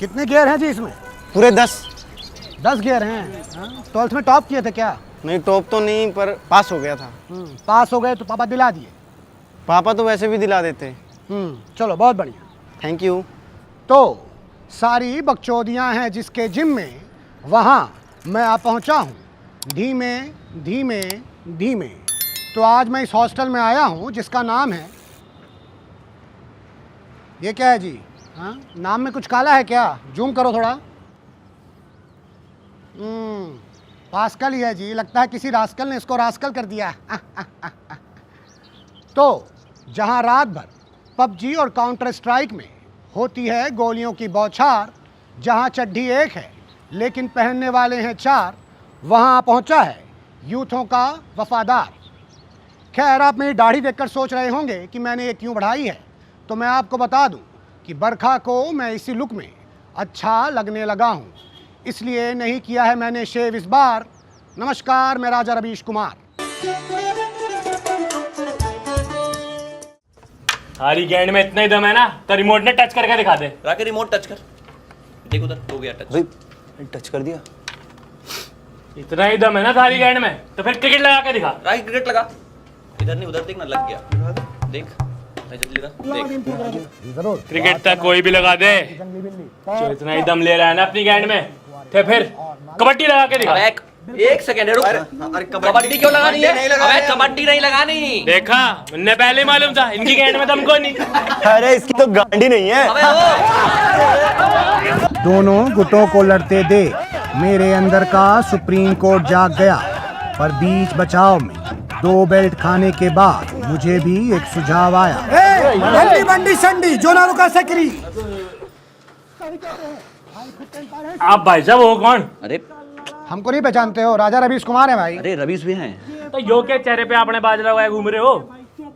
कितने गियर हैं जी इसमें? पूरे 10। 10 गियर हैं। 12th में टॉप किए थे क्या? नहीं, टॉप तो नहीं, पर पास हो गया था। पास हो गए तो पापा दिला दिए? पापा तो वैसे भी दिला देते। चलो बहुत बढ़िया। Thank you. तो सारी बकचोदियाँ हैं जिसके जिम में, वहाँ मैं आ पहुँचा हूँ धीमे धीमे धीमे। तो आज मैं इस हॉस्टल में आया हूँ जिसका नाम है, ये क्या है जी? हाँ, नाम में कुछ काला है क्या? जूम करो थोड़ा। पास्कल ही है जी, लगता है किसी रास्कल ने इसको रास्कल कर दिया। तो जहाँ रात भर पबजी और काउंटर स्ट्राइक में होती है गोलियों की बौछार, जहाँ चड्ढी एक है लेकिन पहनने वाले हैं 4, वहाँ पहुँचा है यूथों का वफादार। खैर, आप मेरी दाढ़ी देखकर सोच रहे होंगे कि मैंने ये क्यों बढ़ाई है, तो मैं आपको बता दूं कि बरखा को मैं इसी लुक में अच्छा लगने लगा हूँ, इसलिए नहीं किया है मैंने शेव इस बार। नमस्कार, मैं राजा रवीश कुमार। हमारी गैंड में इतना ही दम है ना, तो रिमोट ने टच करके दिखा दे। राके रिमोट टच कर, देख उधर हो गया टच। भाई टच कर दिया। इतना ही दम है ना थारी गैंड में, तो फिर क्रिकेट लगा के दिखा। राके क्रिकेट लगा, इधर नहीं उधर देख ना, लग गया। देख मैं जल्दी लगा, देख जरूर। क्रिकेट तक कोई भी लगा दे। जो इतना ही दम ले रहा है ना अपनी गैंड में, तो फिर कबड्डी लगा के दिखा। एक सेकंड रुक। अरे कबड्डी क्यों लगानी है? अबे कबड्डी नहीं लगानी। देखा, मुन्ने पहले ही मालूम था इनकी गैंड में दम को नहीं। अरे इसकी तो गांडी नहीं है। अबे ओ दोनों गुटों को लड़ते दे मेरे अंदर का सुप्रीम कोर्ट जाग गया, पर बीच बचाव में 2 बेल्ट खाने के बाद मुझे भी एक सुझाव आया। बंडी बंडी संडी जो ना रुका सकरी। आप भाई साहब वो कौन? अरे हमको नहीं पहचानते हो? राजा रवीश कुमार है भाई। अरे रवीश भी हैं। तो यो के चेहरे पे आपने बाज लगाए घूम रहे हो?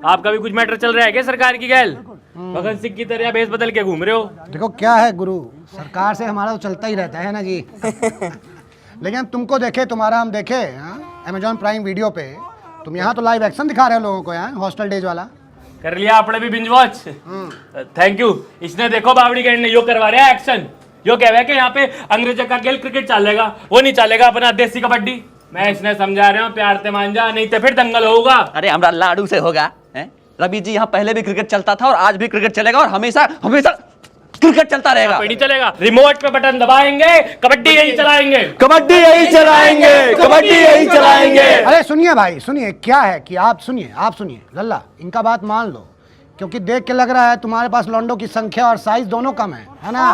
आपका भी कुछ मैटर चल रहा है क्या सरकार की गैल? भगत सिंह की तरह भेस बदल के घूम रहे हो? देखो क्या है गुरु, सरकार से हमारा तो चलता ही रहता है ना जी। लेकिन हम तुमको देखे, तुम्हारा हम देखे अमेजॉन प्राइम वीडियो पे, तुम यहाँ तो लाइव एक्शन दिखा रहे हो लोगों को, यहाँ हॉस्टल डेज वाला। कर लिया आपने भी बिंज वॉच? Thank you. इसने देखो बावड़ी गैंड ने यो करवा रहा है एक्शन। यो कह रहा है कि यहाँ पे अंग्रेजों का खेल क्रिकेट चलेगा, वो नहीं चलेगा अपना देसी कबड्डी। मैं इसने समझा रहा हूँ, प्यार से मान जा, नहीं तो फिर दंगल होगा। अरे हमरा लाडू से होगा हैं? रवि जी, यहाँ पहले भी क्रिकेट चलता था और आज भी क्रिकेट चलेगा और हमेशा हमेशा क्रिकेट चलता रहेगा। नहीं चलेगा, रिमोट पे बटन दबाएंगे, कबड्डी यही चलाएंगे। कबड्डी यही चलाएंगे, कबड्डी यही चलाएंगे। अरे सुनिए भाई, सुनिए क्या है कि आप सुनिए लल्ला, इनका बात मान लो, क्योंकि देख के लग रहा है तुम्हारे पास लॉन्डो की संख्या और साइज दोनों कम है ना?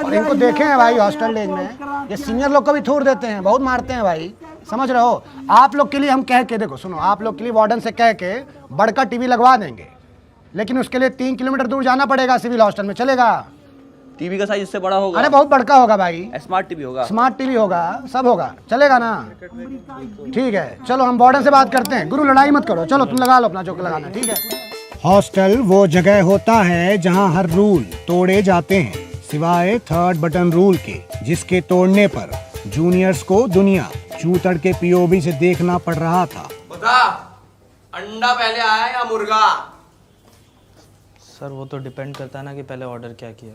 और इनको देखे हैं भाई हॉस्टल डेज में, ये सीनियर लोग को भी थूर देते हैं, बहुत मारते हैं भाई, समझ रहे हो? आप लोग के लिए हम कह के, देखो सुनो, आप लोग के लिए वार्डन से कह के बड़का टीवी लगवा देंगे, लेकिन उसके लिए 3 किलोमीटर दूर जाना पड़ेगा सिविल हॉस्टल में। चलेगा? टीवी का साइज इससे बड़ा होगा। अरे बहुत बड़का होगा भाई, स्मार्ट टीवी होगा। स्मार्ट टीवी होगा, सब होगा। चलेगा ना? ठीक है, चलो हम वार्डन से बात करते हैं। गुरु लड़ाई मत करो, चलो तुम लगा लो अपना जो लगाना, ठीक है? हॉस्टल वो जगह होता है जहां हर रूल तोड़े जाते हैं, सिवाय 3rd बटन रूल के, जिसके तोड़ने पर जूनियर्स को दुनिया चूतड़ के पीओवी से देखना पड़ रहा था। बता, अंडा पहले आया या मुर्गा? सर वो तो डिपेंड करता है ना कि पहले ऑर्डर क्या किया।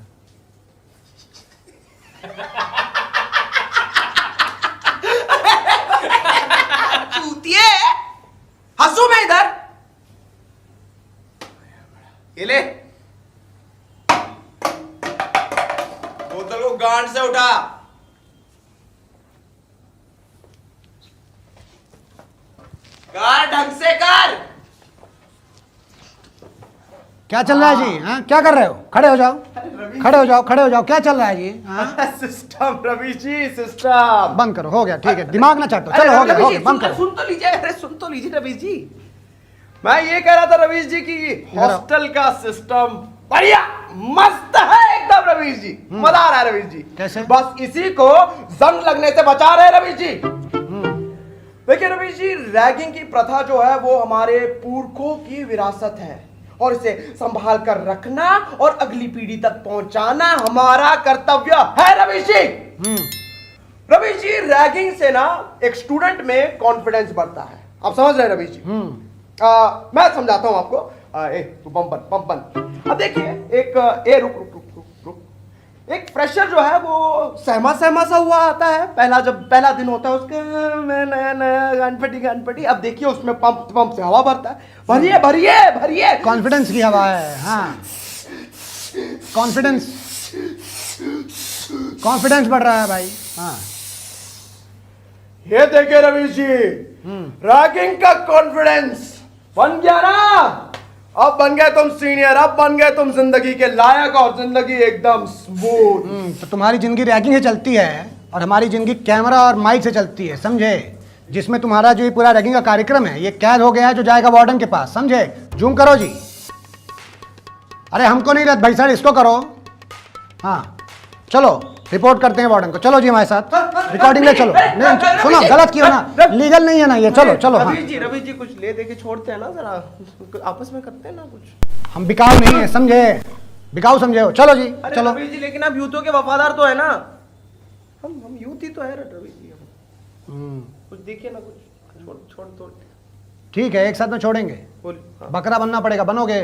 चूतिए, हंसू मैं इधर? ये ले, बोतल को गांड से उठा। कर ढंग से कर। क्या चल रहा है जी? हाँ, क्या कर रहे हो? खड़े हो जाओ, खड़े हो जाओ, खड़े हो जाओ। क्या चल रहा है जी? हाँ? सिस्टम रवि जी, सिस्टम बंद करो, हो गया, ठीक है, दिमाग ना चाटो, चलो हो गया, बंद करो। सुन तो लीजिए, अरे सुन तो लीजिए रवीश जी। मैं ये कह रहा था रवीश जी की हॉस्टल का सिस्टम बढ़िया मस्त है एकदम रवीश जी, मजा आ रहा है रवीश जी। कैसे? बस इसी को जंग लगने से बचा रहे रवीश जी। देखिए रवीश जी, रैगिंग की प्रथा जो है वो हमारे पुरखों की विरासत है, और इसे संभाल कर रखना और अगली पीढ़ी तक पहुंचाना हमारा कर्तव्य है रवीश जी। रवीश जी, रैगिंग से ना एक स्टूडेंट में कॉन्फिडेंस बढ़ता है, आप समझ रहे हैं रवीश जी? मैं समझाता हूं आपको। तू बम बन। अब देखिए, एक रुक रुक रुक रुक रुक एक फ्रेशर जो है वो सहमा सहमा सा हुआ आता है, पहला दिन होता है उसका, मैं नया नया गानपटी। अब देखिए उसमें पंप से हवा भरता है, भरिए भरिए भरिए। कॉन्फिडेंस की हवा है। हाँ, कॉन्फिडेंस बढ़ रहा है भाई। हाँ, ये देखिए रवि जी, रैगिंग का कॉन्फिडेंस बन गया ना। अब बन गए तुम सीनियर, अब बन गए तुम जिंदगी के लायक और जिंदगी एकदम स्मूथ। तो तुम्हारी जिंदगी रैगिंग से चलती है और हमारी जिंदगी कैमरा और माइक से चलती है, समझे? जिसमें तुम्हारा जो ये पूरा रैगिंग का कार्यक्रम है ये कैद हो गया है, जो जाएगा वार्डन के पास, समझे? जूम करो जी। अरे हमको नहीं रहता भाई साहब, इसको करो। हाँ चलो रिपोर्ट करते हैं वार्डन को। चलो जी हमारे साथ रिकॉर्डिंग ले चलो। नहीं सुनो, गलत किया ना, लीगल नहीं है ना ये। चलो चलो। हाँ, रवि जी कुछ ले दे के छोड़ते हैं ना, जरा आपस में करते हैं ना कुछ। हम बिकाऊ नहीं है, समझे? बिकाऊ समझे हो? चलो जी चलो। रवि जी लेकिन आप यूथों के वफादार तो है ना। हम यूथ ही तो है रवि जी। कुछ देखिए ना, कुछ छोड़। ठीक है, एक साथ में छोड़ेंगे। बकरा बनना पड़ेगा, बनोगे?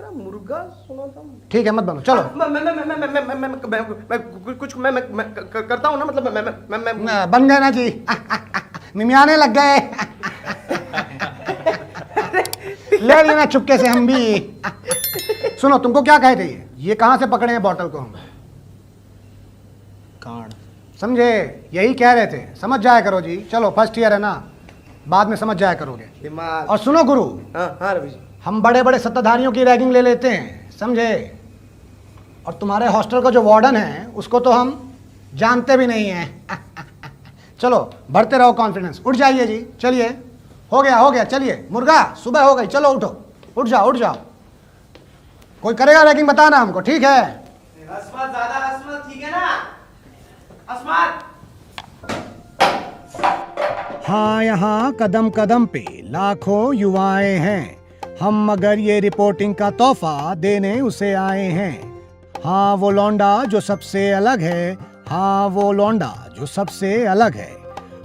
मुर्गा सुना था। ठीक है, मत बनो, चलो। कुछ मैं करता हूँ ना, मतलब मैं बन गए ना जी। मिमियाने लग गए। ले लेना चुपके से हम भी। सुनो, तुमको क्या कहे थे ये कहाँ से पकड़े हैं बॉटल को हम? कांड। समझे? यही कह रहे थे, समझ जाया करो जी। चलो फर्स्ट ईयर है ना, बाद में समझ जाया करोगे। दिमाग। और सुनो गुरु, हाँ रवि जी, हम बड़े बड़े सत्ताधारियों की रैगिंग ले लेते हैं, समझे? और तुम्हारे हॉस्टल का जो वार्डन है उसको तो हम जानते भी नहीं हैं। चलो बढ़ते रहो कॉन्फिडेंस। उठ जाइए जी, चलिए। हो गया, चलिए। मुर्गा सुबह हो गई, चलो उठो, उठ जाओ। कोई करेगा रैगिंग बताना हमको, ठीक है? अस्मत ज्यादा, अस्मत ठीक है ना? अस्मत। हाँ, यहाँ कदम कदम पे लाखों युवाएं हैं, हम मगर ये रिपोर्टिंग का तोहफा देने उसे आए हैं। हाँ वो लौंडा जो सबसे अलग है, हाँ वो लौंडा जो सबसे अलग है।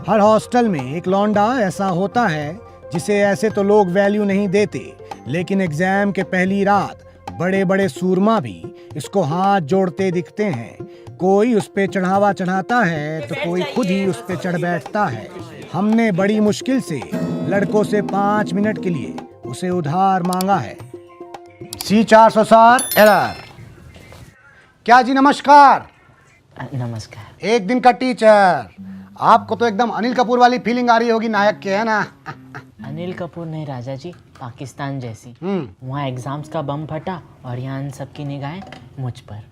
हर हॉस्टल में एक लौंडा ऐसा होता है जिसे ऐसे तो लोग वैल्यू नहीं देते, लेकिन एग्जाम के पहली रात बड़े बड़े सूरमा भी इसको हाथ जोड़ते दिखते हैं। कोई उस पे चढ़ावा चढ़ाता है तो कोई खुद ही उस पे चढ़ बैठता है। हमने बड़ी मुश्किल से लड़कों से 5 मिनट के लिए उसे उधार मांगा है। C400 error. क्या जी, नमस्कार। नमस्कार। एक दिन का टीचर। आपको तो एकदम अनिल कपूर वाली फीलिंग आ रही होगी नायक के, है ना? अनिल कपूर नहीं राजा जी, पाकिस्तान जैसी। वहाँ एग्जाम्स का बम फटा और यहाँ इन सबकी निगाहें मुझ पर।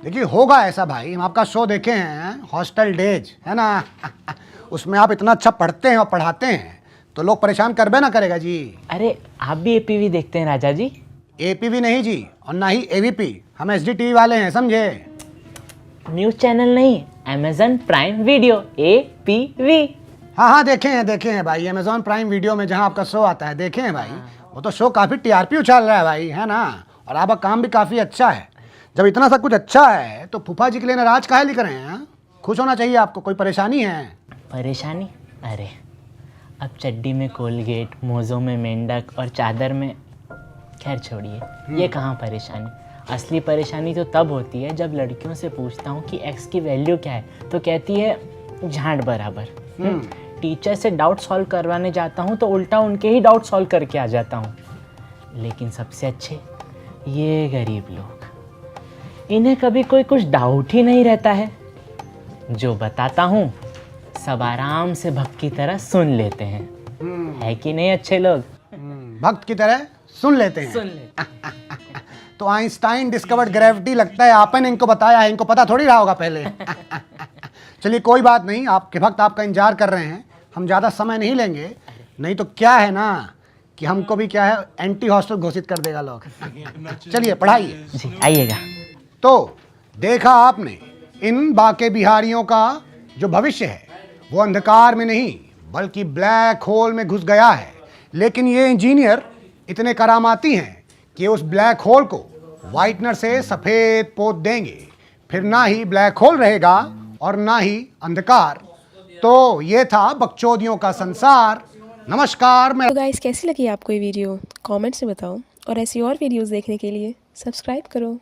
देखिए होगा ऐसा भाई, हम आपका शो देखे हैं, हॉस्टल डेज, है ना? उसमें आप इतना अच्छा पढ़ते हैं और पढ़ाते हैं तो लोग परेशान करबे ना करेगा जी। अरे आप भी एपीवी देखते हैं राजा जी? एपीवी नहीं जी, और ना ही एवीपी। हम एचडी वाले हैं, समझे? न्यूज़ चैनल नहीं, अमेजन प्राइम वीडियो, एपीवी। हाँ देखे हैं भाई, अमेजॉन प्राइम वीडियो में जहाँ आपका शो आता है, देखे हैं भाई। वो तो शो काफ़ी टीआरपी उछाल रहा है भाई, है ना? और आपका काम भी काफ़ी अच्छा है। जब इतना सब कुछ अच्छा है तो फूफा जी के लिए नाराज काहे लिख रहे हैं? खुश होना चाहिए आपको। कोई परेशानी है? परेशानी? अरे अब चड्डी में कोलगेट, मोज़ों में मेंढक और चादर में, खैर छोड़िए, ये कहाँ परेशानी। असली परेशानी तो तब होती है जब लड़कियों से पूछता हूँ कि एक्स की वैल्यू क्या है तो कहती है झाड़ बराबर। टीचर से डाउट सॉल्व करवाने जाता हूँ तो उल्टा उनके ही डाउट सॉल्व करके आ जाता हूँ। लेकिन सबसे अच्छे ये गरीब लोग, इन्हें कभी कोई कुछ डाउट ही नहीं रहता है। जो बताता हूँ सब आराम से भक्त की तरह सुन लेते हैं। है कि नहीं अच्छे लोग? भक्त की तरह सुन लेते हैं। सुन लेते। तो आइंस्टाइन डिस्कवर्ड ग्रेविटी, लगता है आपने इनको बताया है, इनको पता थोड़ी रहा होगा पहले। चलिए कोई बात नहीं, आपके भक्त आपका इंतजार कर रहे हैं। हम ज़्यादा समय नहीं लेंगे, नहीं तो क्या है ना कि हमको भी क्या है, एंटी हॉस्टल घोषित कर देगा लोग। चलिए पढ़ाइए जी, आइएगा। तो देखा आपने, इन बाके बिहारियों का जो भविष्य है वो अंधकार में नहीं बल्कि ब्लैक होल में घुस गया है। लेकिन ये इंजीनियर इतने करामाती हैं कि उस ब्लैक होल को वाइटनर से सफ़ेद पोत देंगे, फिर ना ही ब्लैक होल रहेगा और ना ही अंधकार। तो ये था बकचोदियों का संसार। नमस्कार। मैं तो गाइस कैसी लगी आपको ये वीडियो? कमेंट से बताओ, और ऐसी और वीडियोस देखने के लिए सब्सक्राइब करो।